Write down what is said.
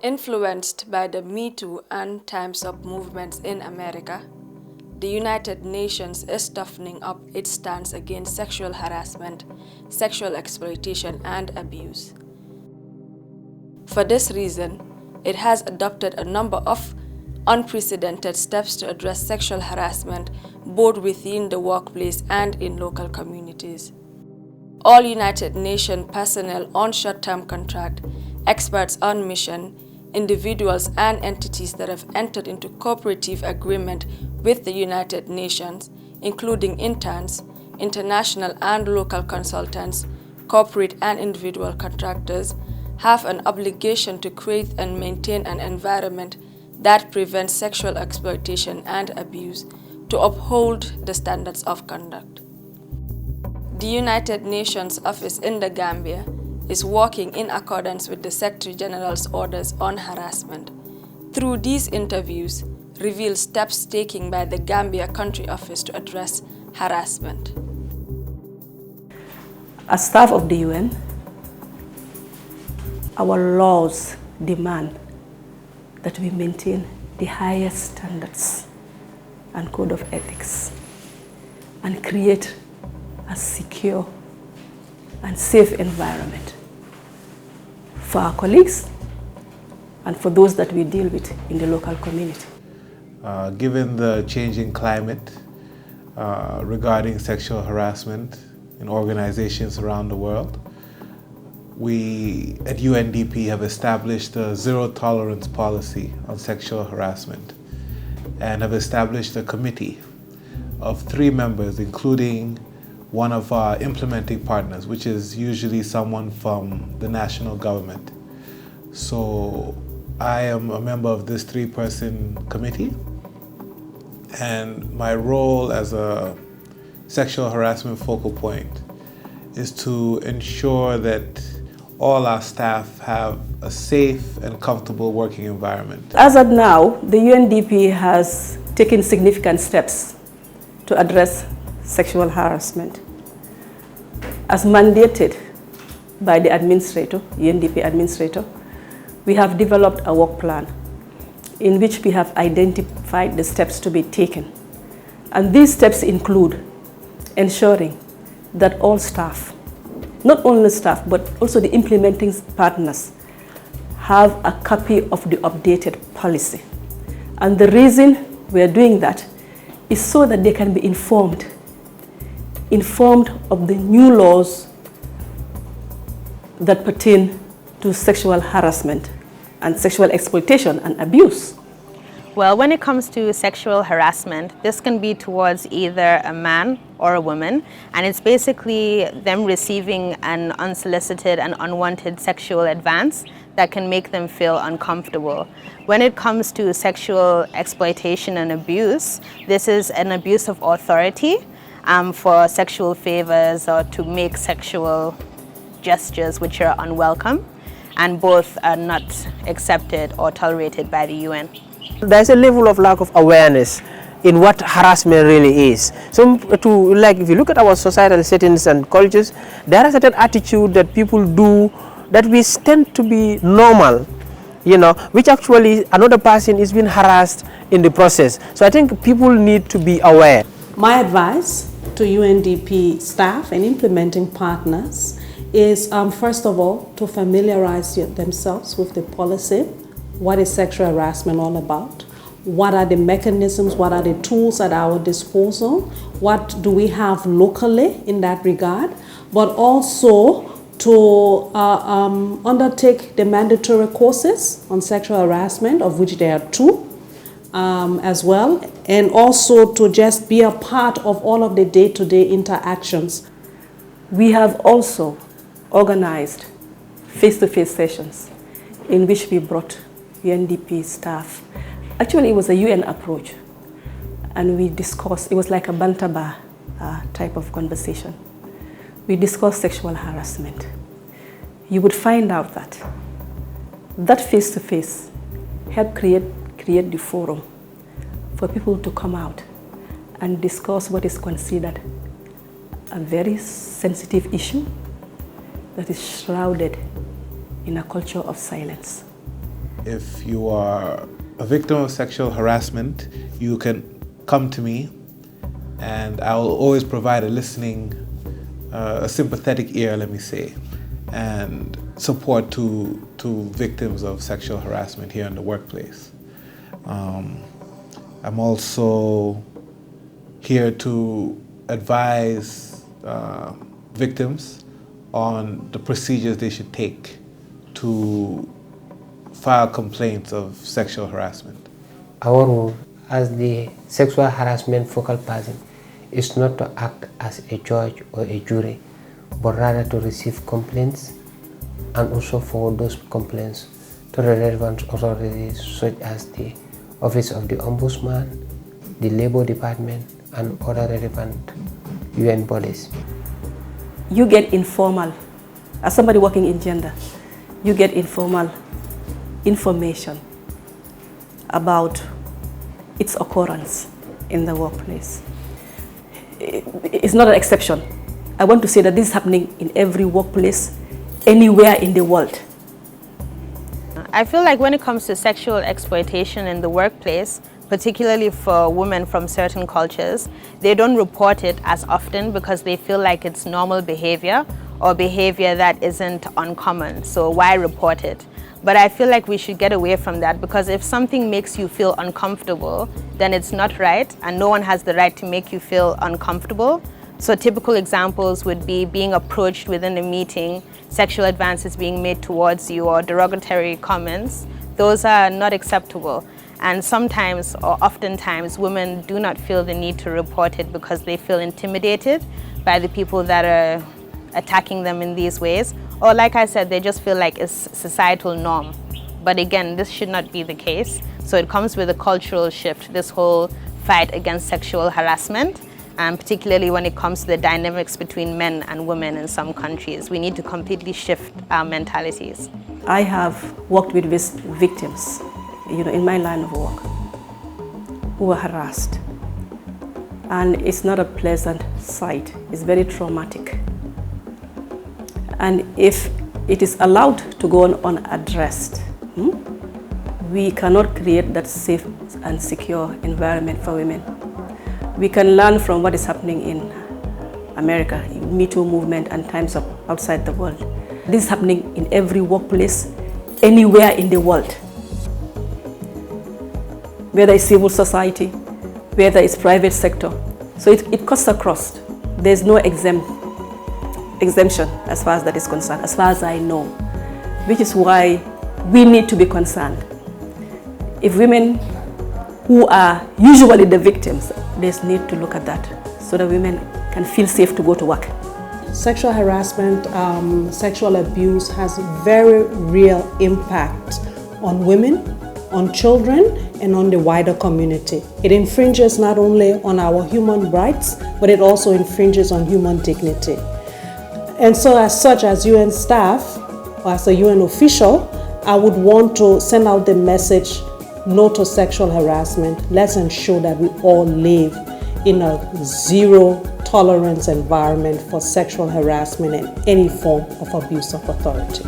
Influenced by the Me Too and Time's Up movements in America, the United Nations is toughening up its stance against sexual harassment, sexual exploitation, and abuse. For this reason, it has adopted a number of unprecedented steps to address sexual harassment both within the workplace and in local communities. All United Nations personnel on short-term contract, experts on mission, individuals and entities that have entered into cooperative agreement with the United Nations, including interns, international and local consultants, corporate and individual contractors, have an obligation to create and maintain an environment that prevents sexual exploitation and abuse, to uphold the standards of conduct. The United Nations office in the Gambia is working in accordance with the Secretary General's orders on harassment. Through these interviews, reveal steps taken by the Gambia Country Office to address harassment. As staff of the UN, our laws demand that we maintain the highest standards and code of ethics and create a secure and safe environment for our colleagues and for those that we deal with in the local community. Given the changing climate regarding sexual harassment in organizations around the world, we at UNDP have established a zero-tolerance policy on sexual harassment and have established a committee of 3 members, including one of our implementing partners, which is usually someone from the national government. So I am a member of this 3-person committee, and my role as a sexual harassment focal point is to ensure that all our staff have a safe and comfortable working environment. As of now, the UNDP has taken significant steps to address sexual harassment. As mandated by the administrator, UNDP administrator, we have developed a work plan in which we have identified the steps to be taken. And these steps include ensuring that all staff, not only staff, but also the implementing partners, have a copy of the updated policy. And the reason we are doing that is so that they can be informed of the new laws that pertain to sexual harassment and sexual exploitation and abuse. Well, when it comes to sexual harassment, this can be towards either a man or a woman, and it's basically them receiving an unsolicited and unwanted sexual advance that can make them feel uncomfortable. When it comes to sexual exploitation and abuse, this is an abuse of authority for sexual favors or to make sexual gestures which are unwelcome, and both are not accepted or tolerated by the UN. There's a level of lack of awareness in what harassment really is. So if you look at our societal settings and cultures, there are certain attitude that people do that we tend to be normal, which actually another person is being harassed in the process. So I think people need to be aware. My advice to UNDP staff and implementing partners is first of all to familiarize themselves with the policy. What is sexual harassment all about? What are the mechanisms? What are the tools at our disposal? What do we have locally in that regard? But also to undertake the mandatory courses on sexual harassment, of which there are 2 as well, and also to just be a part of all of the day-to-day interactions. We have also organized face-to-face sessions in which we brought UNDP staff. Actually, it was a UN approach, and we discussed, it was like a banter bar type of conversation. We discussed sexual harassment. You would find out that face-to-face helped create the forum for people to come out and discuss what is considered a very sensitive issue that is shrouded in a culture of silence. If you are a victim of sexual harassment, you can come to me and I will always provide a sympathetic ear, let me say, and support to victims of sexual harassment here in the workplace. I'm also here to advise victims on the procedures they should take to file complaints of sexual harassment. Our role as the sexual harassment focal person is not to act as a judge or a jury, but rather to receive complaints and also forward those complaints to the relevant authorities such as the Office of the Ombudsman, the Labor Department, and other relevant UN bodies. You get informal, as somebody working in gender, you get informal information about its occurrence in the workplace. It's not an exception. I want to say that this is happening in every workplace, anywhere in the world. I feel like when it comes to sexual exploitation in the workplace, particularly for women from certain cultures, they don't report it as often because they feel like it's normal behavior or behavior that isn't uncommon. So why report it? But I feel like we should get away from that, because if something makes you feel uncomfortable, then it's not right, and no one has the right to make you feel uncomfortable. So typical examples would be being approached within a meeting, sexual advances being made towards you, or derogatory comments. Those are not acceptable. And sometimes, or oftentimes, women do not feel the need to report it because they feel intimidated by the people that are attacking them in these ways. Or like I said, they just feel like it's societal norm. But again, this should not be the case. So it comes with a cultural shift, this whole fight against sexual harassment, and particularly when it comes to the dynamics between men and women in some countries. We need to completely shift our mentalities. I have worked with victims, in my line of work, who were harassed. And it's not a pleasant sight. It's very traumatic. And if it is allowed to go on unaddressed, we cannot create that safe and secure environment for women. We can learn from what is happening in America, in Me Too movement and Times Up outside the world. This is happening in every workplace, anywhere in the world. Whether it's civil society, whether it's private sector. So it cuts across. There's no exemption as far as that is concerned, as far as I know, which is why we need to be concerned. If women who are usually the victims, there's need to look at that so that women can feel safe to go to work. Sexual harassment, sexual abuse has very real impact on women, on children, and on the wider community. It infringes not only on our human rights, but it also infringes on human dignity. And so as such, as UN staff, or as a UN official, I would want to send out the message, no to sexual harassment. Let's ensure that we all live in a zero tolerance environment for sexual harassment and any form of abuse of authority.